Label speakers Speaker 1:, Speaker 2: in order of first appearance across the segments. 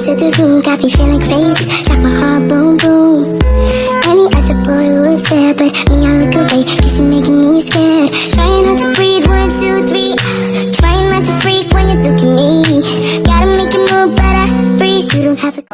Speaker 1: to the room, got me feeling crazy. Shock my heart, boom, boom. Any other boy would stare, but me, I look away, cause you're making me scared. Trying not to breathe, 1, 2, 3. Trying not to freak when you look at me. Gotta make it move, but I freeze. You don't have to.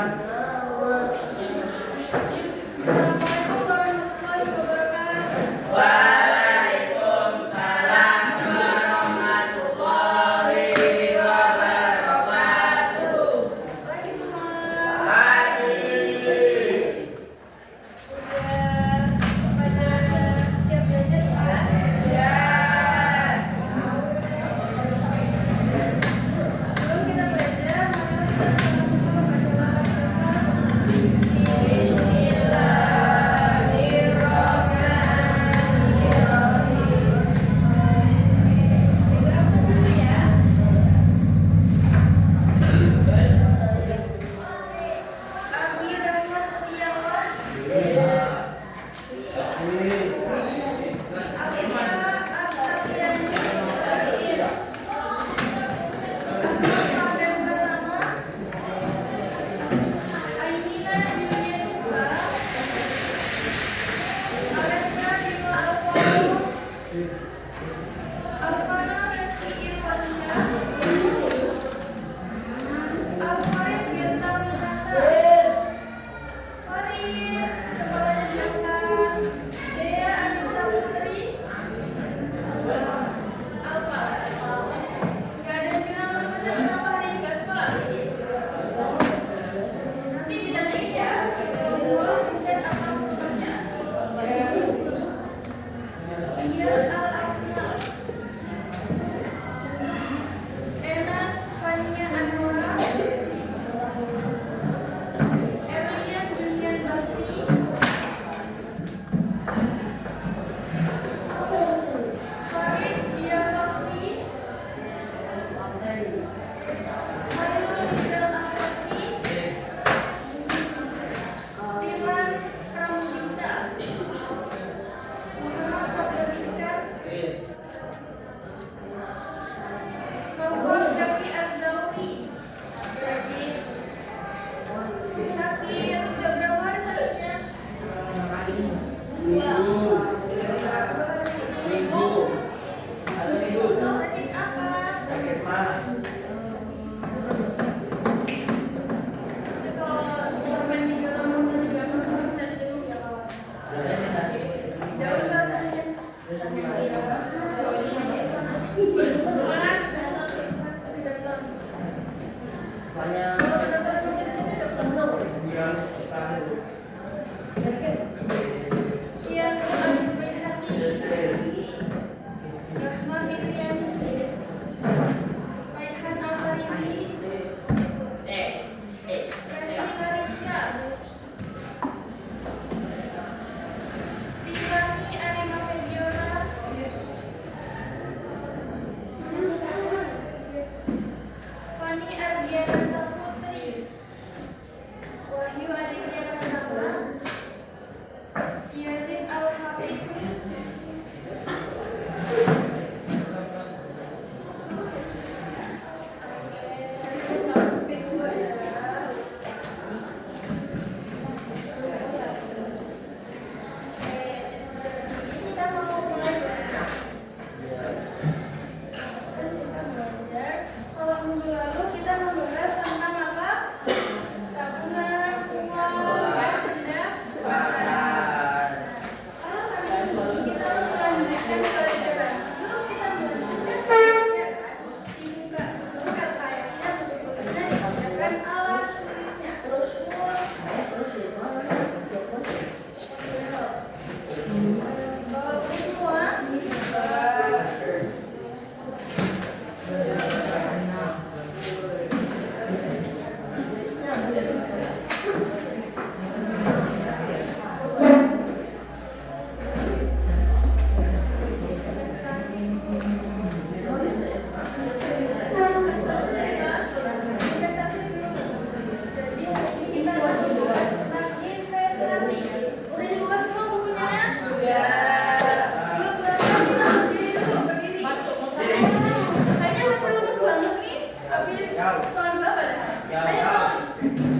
Speaker 2: Soal berapa dah? Ayo.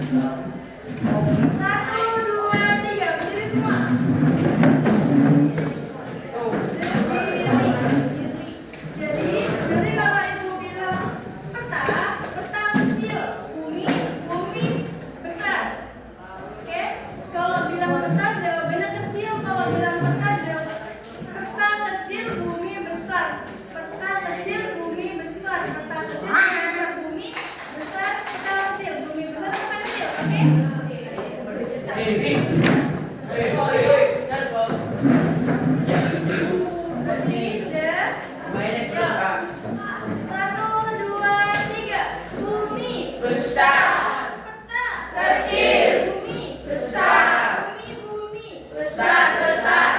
Speaker 2: Satu, dua, tiga, berdiri semua. Jadi nanti kalau ibu bilang peta, peta kecil, bumi besar. Oke? Kalau bilang peta jawabannya kecil, kalau bilang peta jawab peta kecil, bumi besar. Peta kecil, bumi besar. Peta kecil, bumi besar. Peta kecil, bumi besar, peta kecil. Oke? Berdiri sudah. Satu, dua, tiga. Bumi besar. Peta kecil. Bumi besar. Bumi besar. Besar.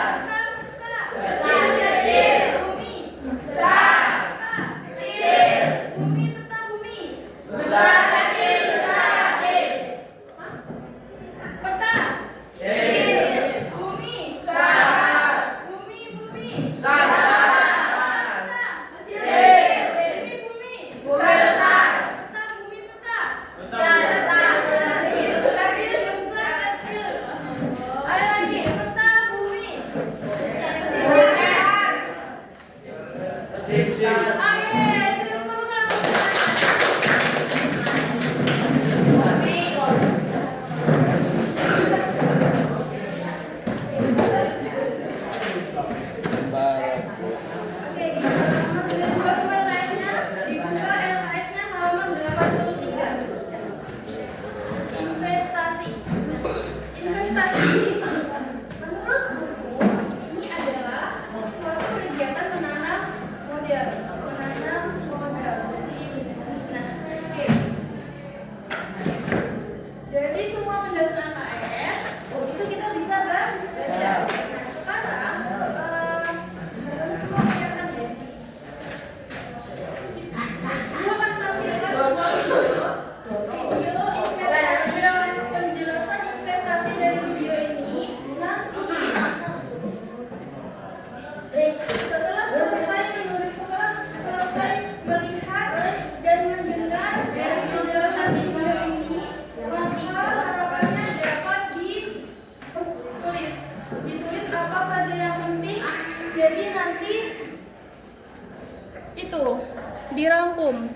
Speaker 2: Peta kecil. Bumi besar. Peta kecil. Bumi peta bumi besar. Kecil besar kecil. Peta kecil. Bumi besar. Bumi besar. Investasi. Menurut buku, ini adalah suatu kegiatan menanam modal. Nah, oke. Dari semua penjelasan AKS, itu kita bisa kan baca. Nah, sekarang semua kelihatan ya sih. Gua akan tampilkan sebuah video investasi, penjelasan investasi dari video ini. Nanti setelah selesai melihat dan mendengar dari penjelasan video ini, maka harapannya dapat ditulis apa saja yang penting. Jadi nanti itu dirangkum.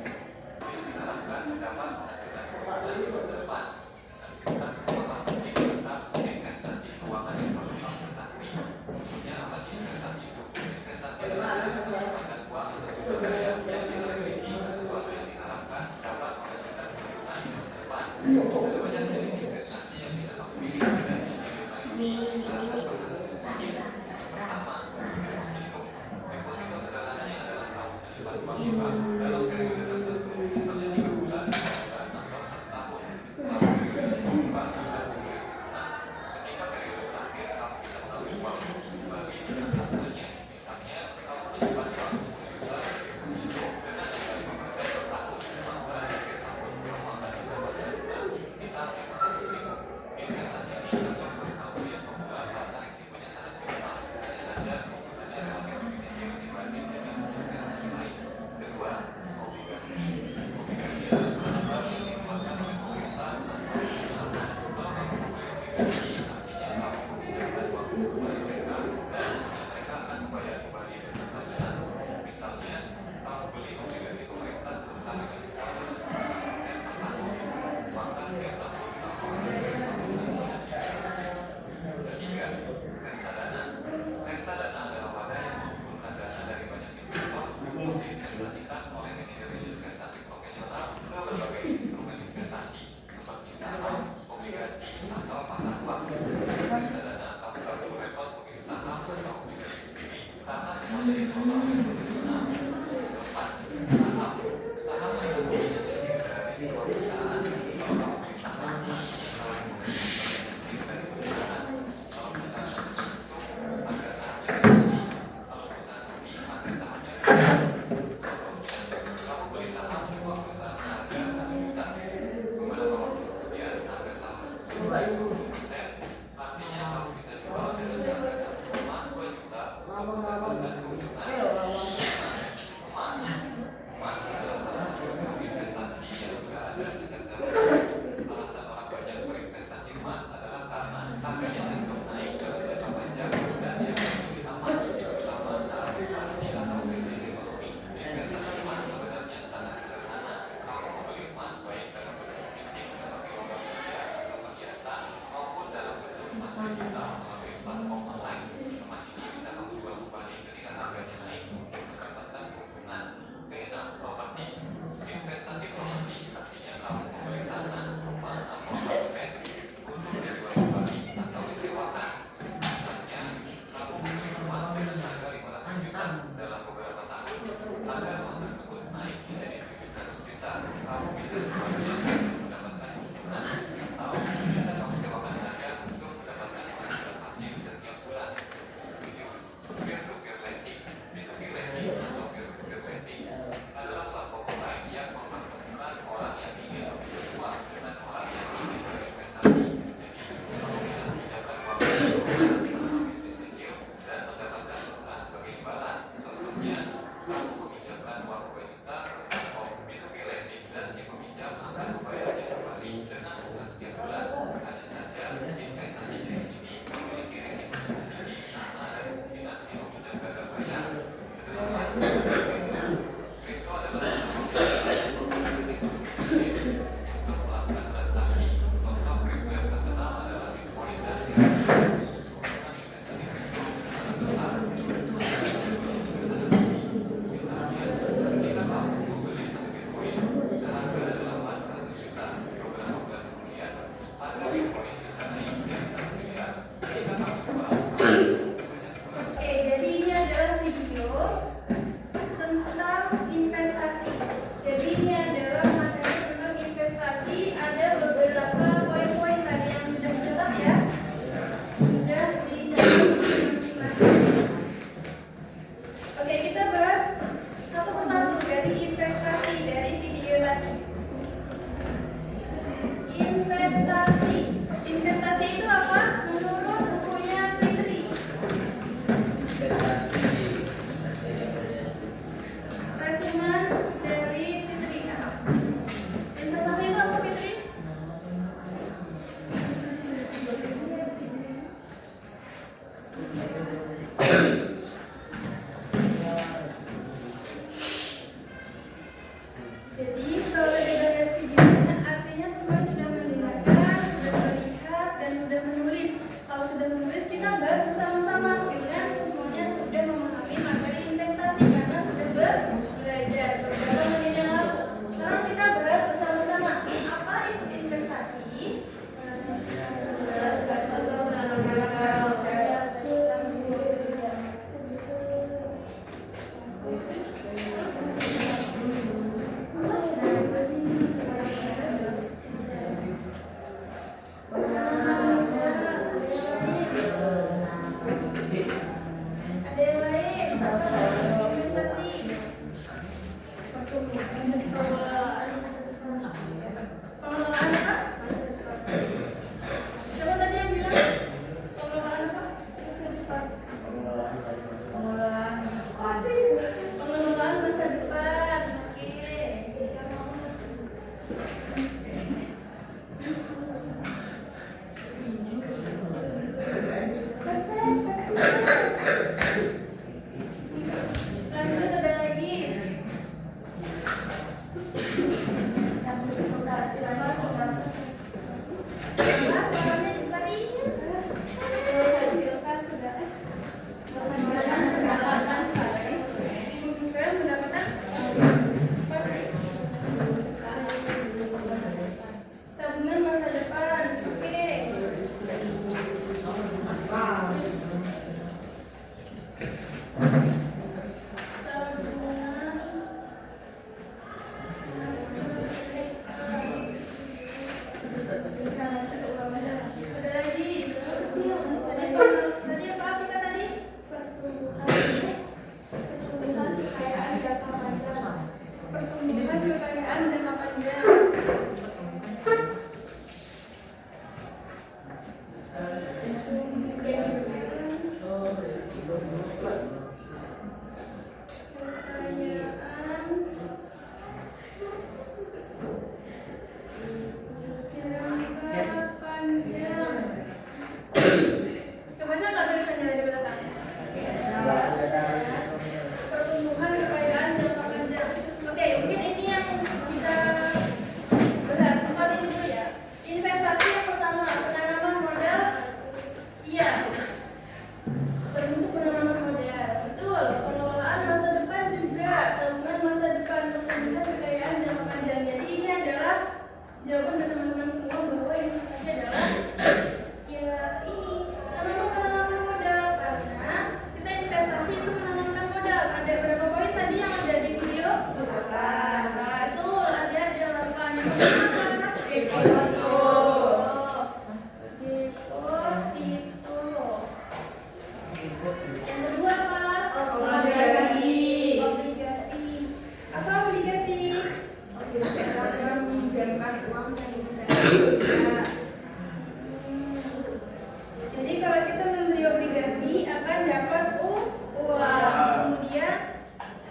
Speaker 2: Jadi kalau kita membeli obligasi akan dapat uang. Kemudian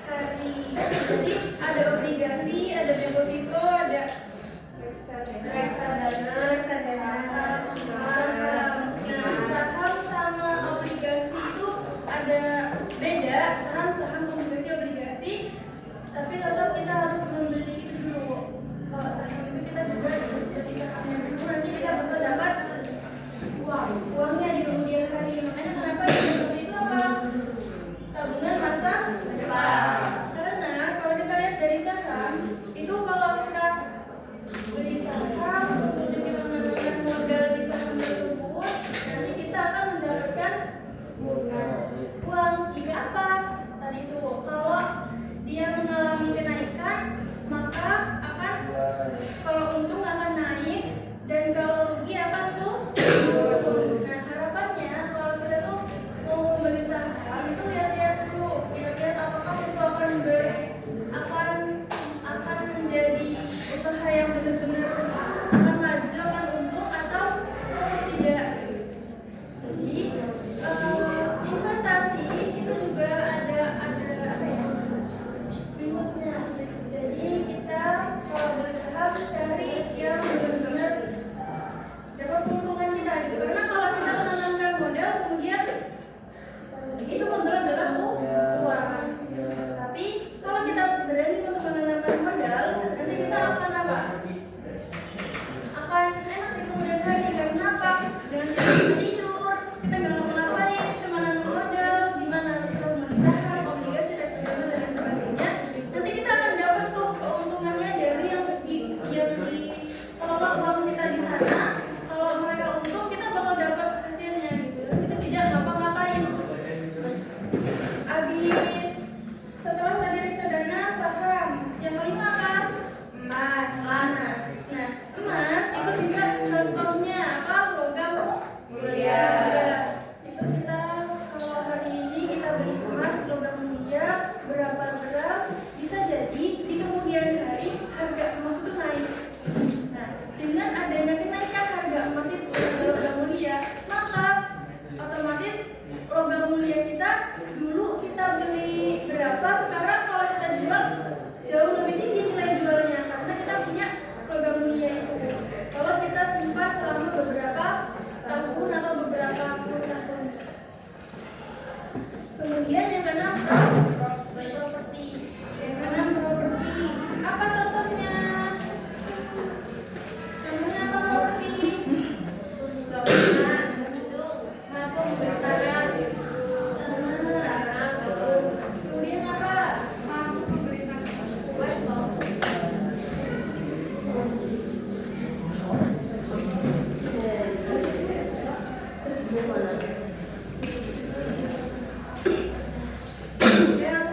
Speaker 2: hari. Jadi ada obligasi, ada deposito, ada reksadana, saham. Nah, saham sama obligasi itu ada beda. Saham, obligasi. Tapi tetap kita harus membeli itu dulu. Kalau saham itu kita juga beli sahamnya dulu, nanti kita bakal dapat uangnya di kemudian hari. Makanya kenapa itu apa? Tabungan masa depan. Karena kalau kita lihat dari saham itu, kalau kita beli saham kemudian kita menanamkan modal di saham tersebut, nanti kita akan mendapatkan uang. Jika apa? Tadi itu kalau dia mengalami kenaikan, maka akan, kalau untung akan naik, dan kalau rugi akan turun. Nah, harapannya kalau kita tuh mau membeli saham itu lihat-lihat dulu, lihat-lihat apakah itu akan menjadi usaha yang benar-benar akan maju, akan untung atau tidak. Jadi investasi itu juga ada apa ya, minusnya. Jadi kita kalau beli saham cari yang benar-benar dapat keuntungan kita gitu. Karena kalau kita menanamkan modal kemudian itu kontrol adalah uang. Tapi kalau kita berani untuk menanamkan modal, nanti kita akan apa? Akan enak di kemudian hari. Karena apa? Dengan kita tidur, kita nggak ngapa-ngapain, cuma nanam modal, gimana selalu membeli saham, obligasi, reksadana dan lain sebagainya. Nanti kita akan dapat tuh keuntungannya dari yang di kelola uang kita di sana. Kalau mereka untung, kita bakal dapat hasilnya gitu. Kita tidak ngapa-ngapain. Habis setelah tadi reksadana, saham, yang kelima apa? Emas. Nah, emas itu bisa contohnya apa? Logam mulia. Itu kita kalau hari ini kita beli emas logam mulia berapa gram, bisa jadi di kemudian hari harga emas itu naik. Nah, dengan adanya kenaikan harga emas itu logam mulia, maka otomatis logam mulia kita dulu kita beli berapa, sekarang kalau kita jual jauh lebih tinggi nilai jualnya karena kita punya logam mulia itu. Kalau kita simpan selama beberapa tahun atau beberapa puluh tahun. Kemudian yang keenam, properti. Yang keenam, properti. Apa contohnya? Contohnya apa properti? Bangunan, maupun bertanah. Kemudian apa? Yang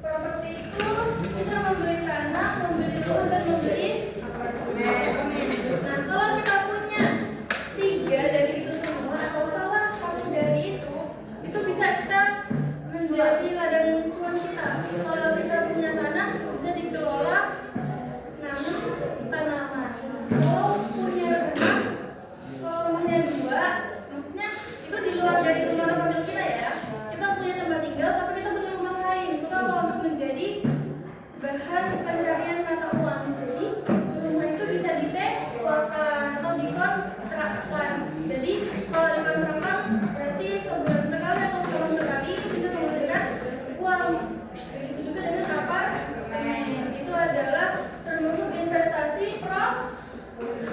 Speaker 2: properti itu kita membeli tanah, membeli rumah, dan membeli apartemen. Nah, kalau kita punya 3 dari itu semua atau salah satu dari itu bisa kita menjadi ladang cuan kita. Kalau kita punya tanah, bisa dikelola nanam tanaman. Kalau punya rumah, kalau rumahnya 2, maksudnya itu di luar dari rumah tempat kita ya. Kita punya tempat tinggal, tapi kita punya rumah lain. Itu kalau untuk menjadi bahan pencarian mata uang. Jadi rumah itu bisa disewakan atau dikontrakkan. Jadi kalau dikontrakkan berarti sebulan sekali atau setahun sekali itu bisa menghasilkan uang. Begitu juga dengan apartemen. Itu adalah termasuk investasi properti.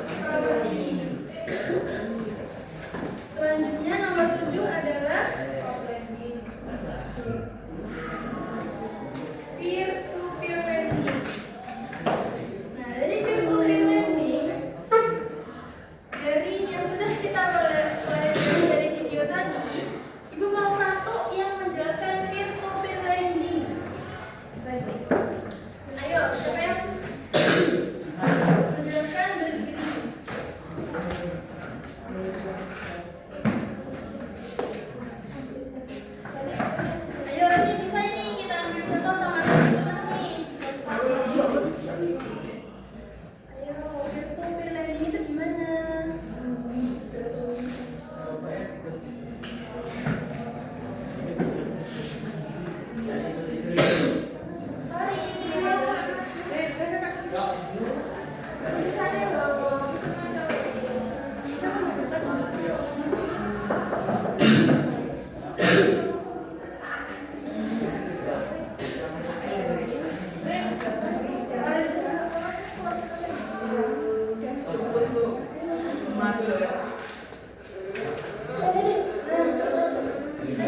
Speaker 2: Saya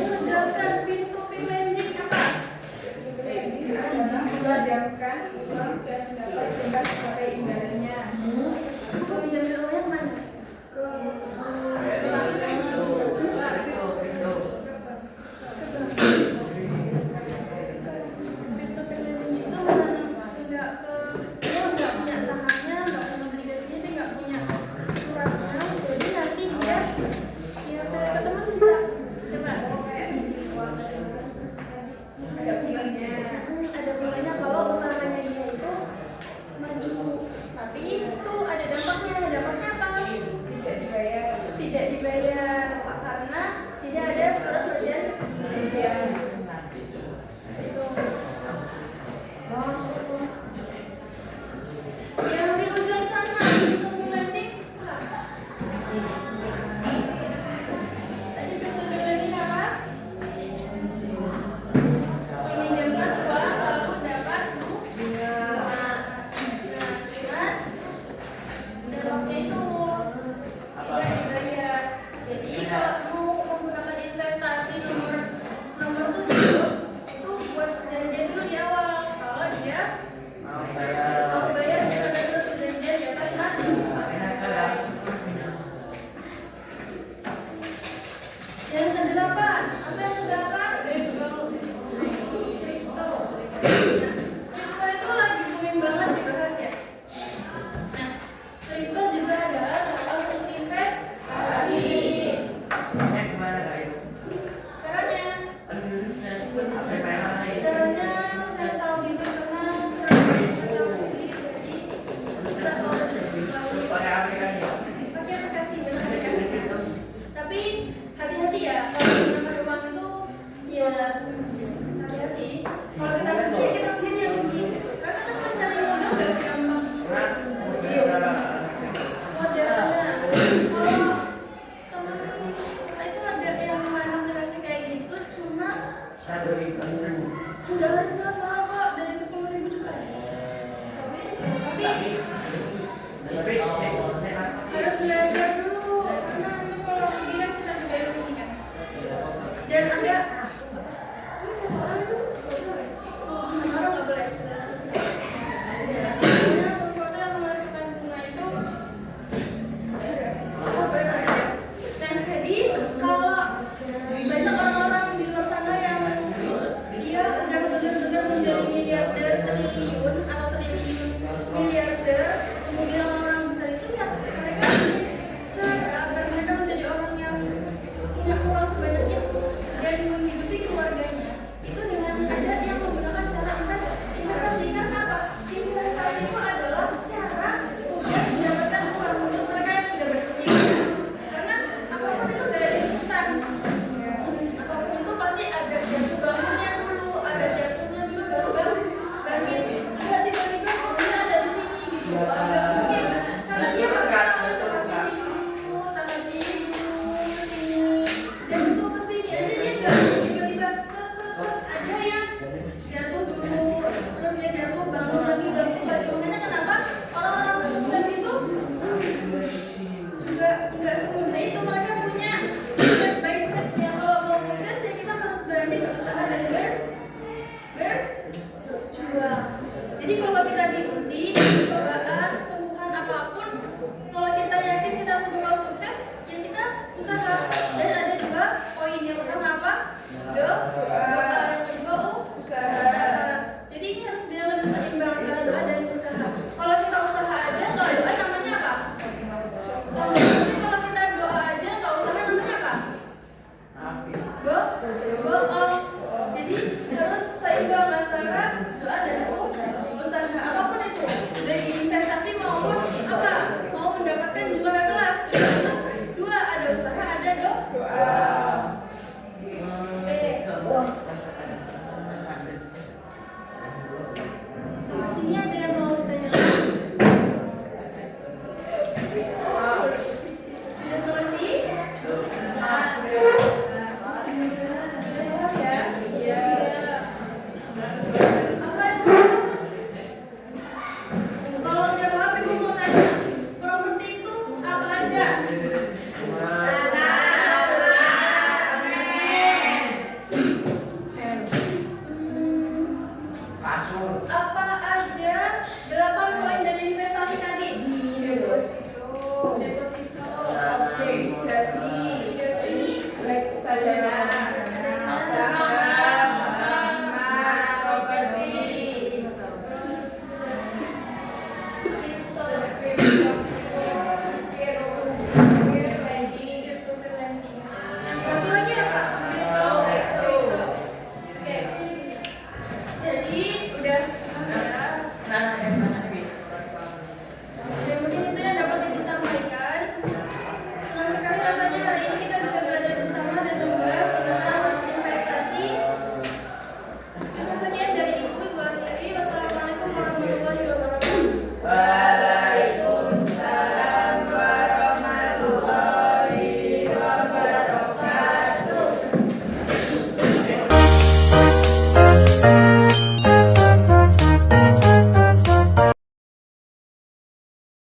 Speaker 2: menjelaskan pintu landing apa? Menjamkan uang dan dapat bebas sebagai imbalannya. Menjamkan uangnya kemana? Pintu landing itu nggak dia nggak punya sahamnya, nggak punya obligasinya, dia nggak punya suratnya. Jadi nanti dia kayak teman bisa coba kayak uang ada bunganya kalau usahanya dia itu maju, tapi itu ada dampaknya apa? Tidak dibayar karena tidak ada surat perjanjian itu. Yang di ujung sana itu landing tadi pintu landing apa? Meminjamkan uang lalu dapat bunga. Nah, dampaknya itu